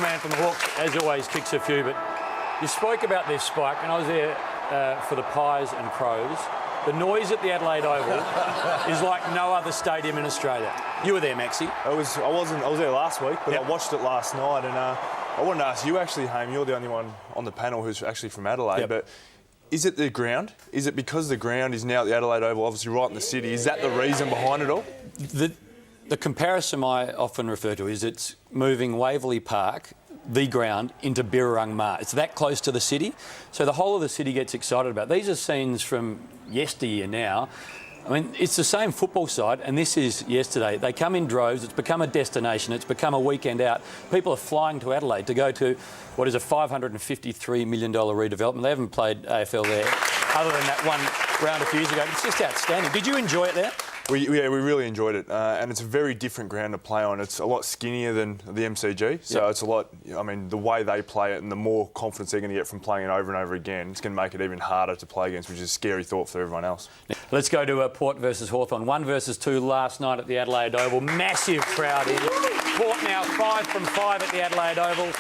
Man from the Hawks, as always, kicks a few, but you spoke about their spike, and I was there for the Pies and Crows. The noise at the Adelaide Oval is like no other stadium in Australia. You were there, Maxie. I was there last week, but I watched it last night, and I wanted to ask you actually, Haim, you're the only one on the panel who's actually from Adelaide, but is it the ground? Is it because the ground is now at the Adelaide Oval, obviously right in the city? Is that the reason behind it all? The comparison I often refer to is it's moving Waverley Park, the ground, into Birrarung Ma. It's that close to the city, so the whole of the city gets excited about it. These are scenes from yesteryear now. I mean, it's the same football side, and this is yesterday. They come in droves. It's become a destination. It's become a weekend out. People are flying to Adelaide to go to what is a $553 million redevelopment. They haven't played AFL there other than that one round a few years ago. It's just outstanding. Did you enjoy it there? We really enjoyed it, and it's a very different ground to play on. It's a lot skinnier than the MCG, so it's a lot. I mean, the way they play it and the more confidence they're going to get from playing it over and over again, it's going to make it even harder to play against, which is a scary thought for everyone else. Let's go to Port versus Hawthorn. 1 versus 2 last night at the Adelaide Oval. Massive crowd in. Port now 5 from 5 at the Adelaide Oval.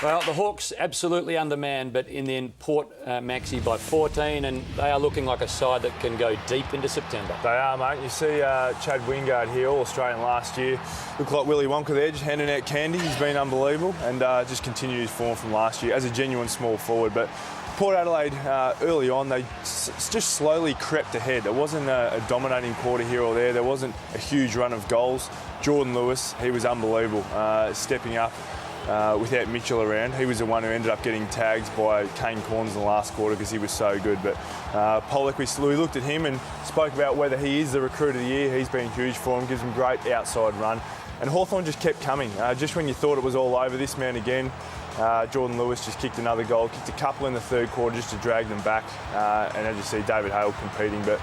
Well, the Hawks absolutely undermanned, but in the end, Port Maxi by 14, and they are looking like a side that can go deep into September. They are, mate. You see Chad Wingard here, All-Australian last year. Looked like Willy Wonka there, just handing out candy. He's been unbelievable, and just continued his form from last year as a genuine small forward. But Port Adelaide, early on, they just slowly crept ahead. It wasn't a dominating quarter here or there. There wasn't a huge run of goals. Jordan Lewis, he was unbelievable, stepping up. Without Mitchell around, he was the one who ended up getting tagged by Kane Corns in the last quarter because he was so good. But Pollock, we looked at him and spoke about whether he is the recruit of the year. He's been huge for him, gives him great outside run. And Hawthorn just kept coming. Just when you thought it was all over, this man again, Jordan Lewis just kicked another goal, kicked a couple in the third quarter just to drag them back. And as you see, David Hale competing. But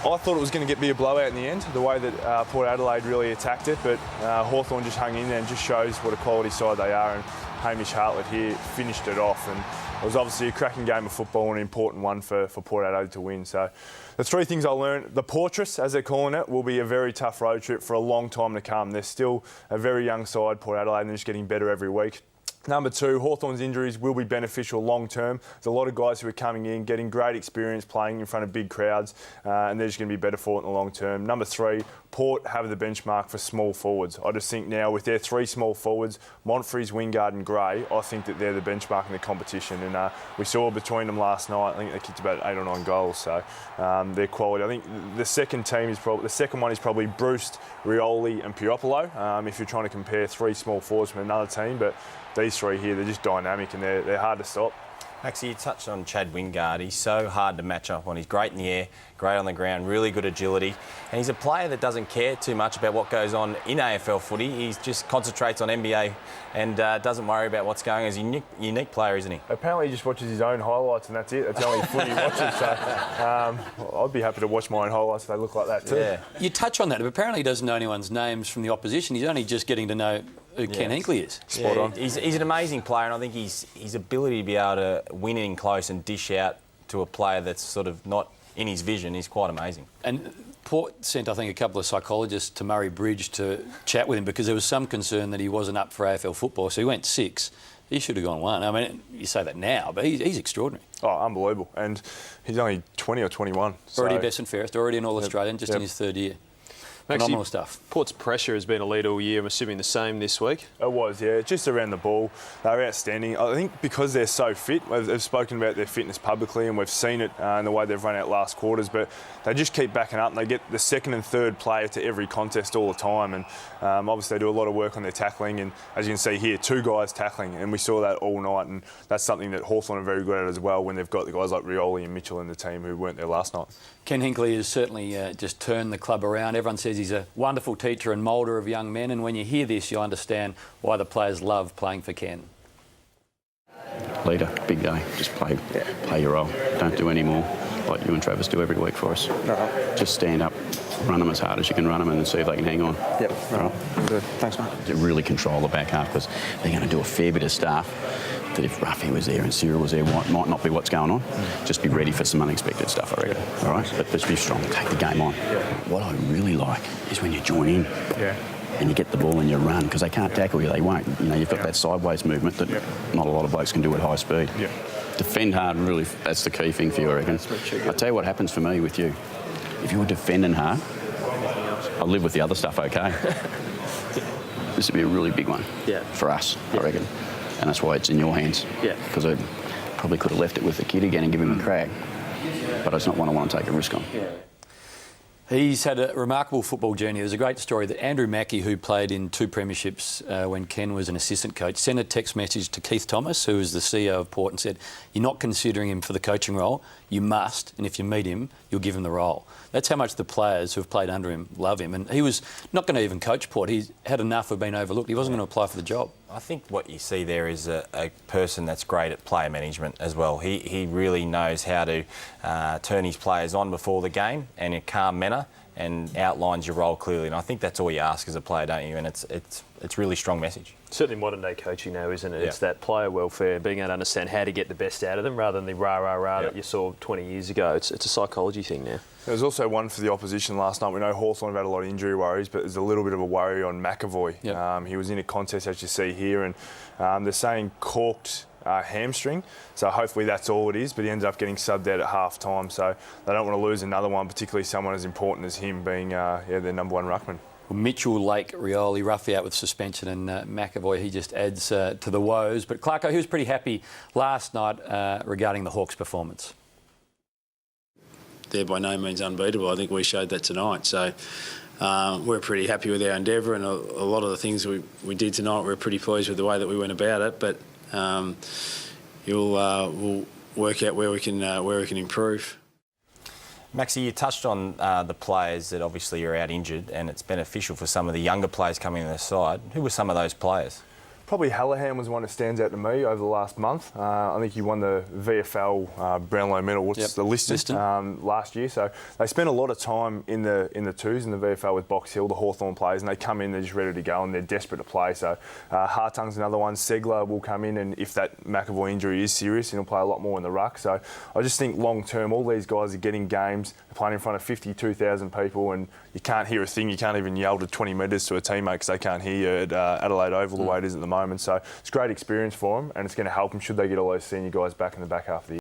I thought it was going to be a blowout in the end, the way that Port Adelaide really attacked it, but Hawthorn just hung in there and just shows what a quality side they are, and Hamish Hartlett here finished it off, and it was obviously a cracking game of football and an important one for Port Adelaide to win. So the 3 things I learned: the Portress, as they're calling it, will be a very tough road trip for a long time to come. They're still a very young side, Port Adelaide, and they're just getting better every week. Number 2, Hawthorn's injuries will be beneficial long term. There's a lot of guys who are coming in, getting great experience playing in front of big crowds, and they're just going to be better for it in the long term. Number 3, Port have the benchmark for small forwards. I just think now with their 3 small forwards, Montfries, Wingard and Gray, I think that they're the benchmark in the competition. And we saw between them last night, I think they kicked about 8 or 9 goals. So their quality. I think the second one is probably Bruce, Rioli and Puopolo, if you're trying to compare 3 small forwards from another team. But these 3 here, they're just dynamic and they're hard to stop. Maxie, you touched on Chad Wingard. He's so hard to match up on. He's great in the air, great on the ground, really good agility. And he's a player that doesn't care too much about what goes on in AFL footy. He just concentrates on NBA and doesn't worry about what's going on. He's a unique player, isn't he? Apparently he just watches his own highlights and that's it. That's the only footy he watches. So I'd be happy to watch my own highlights if they look like that too. Yeah. You touch on that, but apparently he doesn't know anyone's names from the opposition. He's only just getting to know who Ken Hinkley is. Spot on. He's an amazing player, and I think his ability to be able to win in close and dish out to a player that's sort of not in his vision is quite amazing. And Port sent, I think, a couple of psychologists to Murray Bridge to chat with him because there was some concern that he wasn't up for AFL football, so he went 6. He should have gone 1. I mean, you say that now, but he's extraordinary. Oh, unbelievable. And he's only 20 or 21. Already best and fairest, already an All-Australian, just in his 3rd year. Phenomenal stuff. Port's pressure has been a lead all year. I'm assuming the same this week. It was, yeah. Just around the ball. They were outstanding. I think because they're so fit, they've spoken about their fitness publicly and we've seen it in the way they've run out last quarters, but they just keep backing up and they get the 2nd and 3rd player to every contest all the time. And obviously they do a lot of work on their tackling, and as you can see here, 2 guys tackling, and we saw that all night, and that's something that Hawthorn are very good at as well when they've got the guys like Rioli and Mitchell in the team who weren't there last night. Ken Hinkley has certainly just turned the club around. Everyone says he's a wonderful teacher and moulder of young men, and when you hear this, you'll understand why the players love playing for Ken. Leader, big day. Just play your role. Don't do any more like you and Travis do every week for us. Just stand up, run them as hard as you can run them, and then see if they can hang on. Yep. Right. Good. Thanks, mate. To really control the back half, because they're going to do a fair bit of stuff that if Ruffy was there and Cyril was there, might not be what's going on. Just be ready for some unexpected stuff, I reckon. All right? But just be strong, take the game on. What I really like is when you join in. and you get the ball and you run, because they can't tackle you, they won't. You know, you've got that sideways movement that not a lot of blokes can do at high speed. Defend hard, really, that's the key thing for you, I reckon. I'll tell you what happens for me with you. If you're defending hard, I'll live with the other stuff okay. This would be a really big one for us, I reckon. And that's why it's in your hands. Because I probably could have left it with the kid again and give him a crack. But it's not one I want to take a risk on. He's had a remarkable football journey. There's a great story that Andrew Mackie, who played in 2 premierships when Ken was an assistant coach, sent a text message to Keith Thomas, who was the CEO of Port, and said, "You're not considering him for the coaching role. You must, and if you meet him, you'll give him the role." That's how much the players who have played under him love him. And he was not going to even coach Port. He had enough of being overlooked. He wasn't going to apply for the job. I think what you see there is a person that's great at player management as well. He really knows how to turn his players on before the game and in a calm manner, and outlines your role clearly. And I think that's all you ask as a player, don't you? And it's really strong message. Certainly modern day coaching now, isn't it? It's that player welfare, being able to understand how to get the best out of them rather than the rah-rah-rah that you saw 20 years ago. It's a psychology thing now. There's also one for the opposition last night. We know Hawthorn have had a lot of injury worries, but there's a little bit of a worry on McAvoy. He was in a contest, as you see here, and they're saying corked hamstring, so hopefully that's all it is, but he ended up getting subbed out at half time, so they don't want to lose another one, particularly someone as important as him being their number 1 ruckman. Well, Mitchell, Lake, Rioli, roughly out with suspension, and McAvoy, he just adds to the woes. But Clarko, he was pretty happy last night regarding the Hawks' performance. They're by no means unbeatable. I think we showed that tonight, so we're pretty happy with our endeavour, and a lot of the things we did tonight, we're pretty pleased with the way that we went about it, but we'll work out where we can improve. Maxie, you touched on the players that obviously are out injured, and it's beneficial for some of the younger players coming on their side. Who were some of those players? Probably Hallahan was one that stands out to me over the last month. I think he won the VFL Brownlow medal, the listed last year. So they spent a lot of time in the twos in the VFL with Box Hill, the Hawthorn players, and they come in, they're just ready to go and they're desperate to play. So Hartung's another one. Segler will come in, and if that McAvoy injury is serious, he'll play a lot more in the ruck. So I just think long term, all these guys are getting games. They're playing in front of 52,000 people, and you can't hear a thing. You can't even yell to 20 metres to a teammate because they can't hear you at Adelaide Oval the way it is at the moment. So it's a great experience for them, and it's going to help them should they get all those senior guys back in the back half of the year.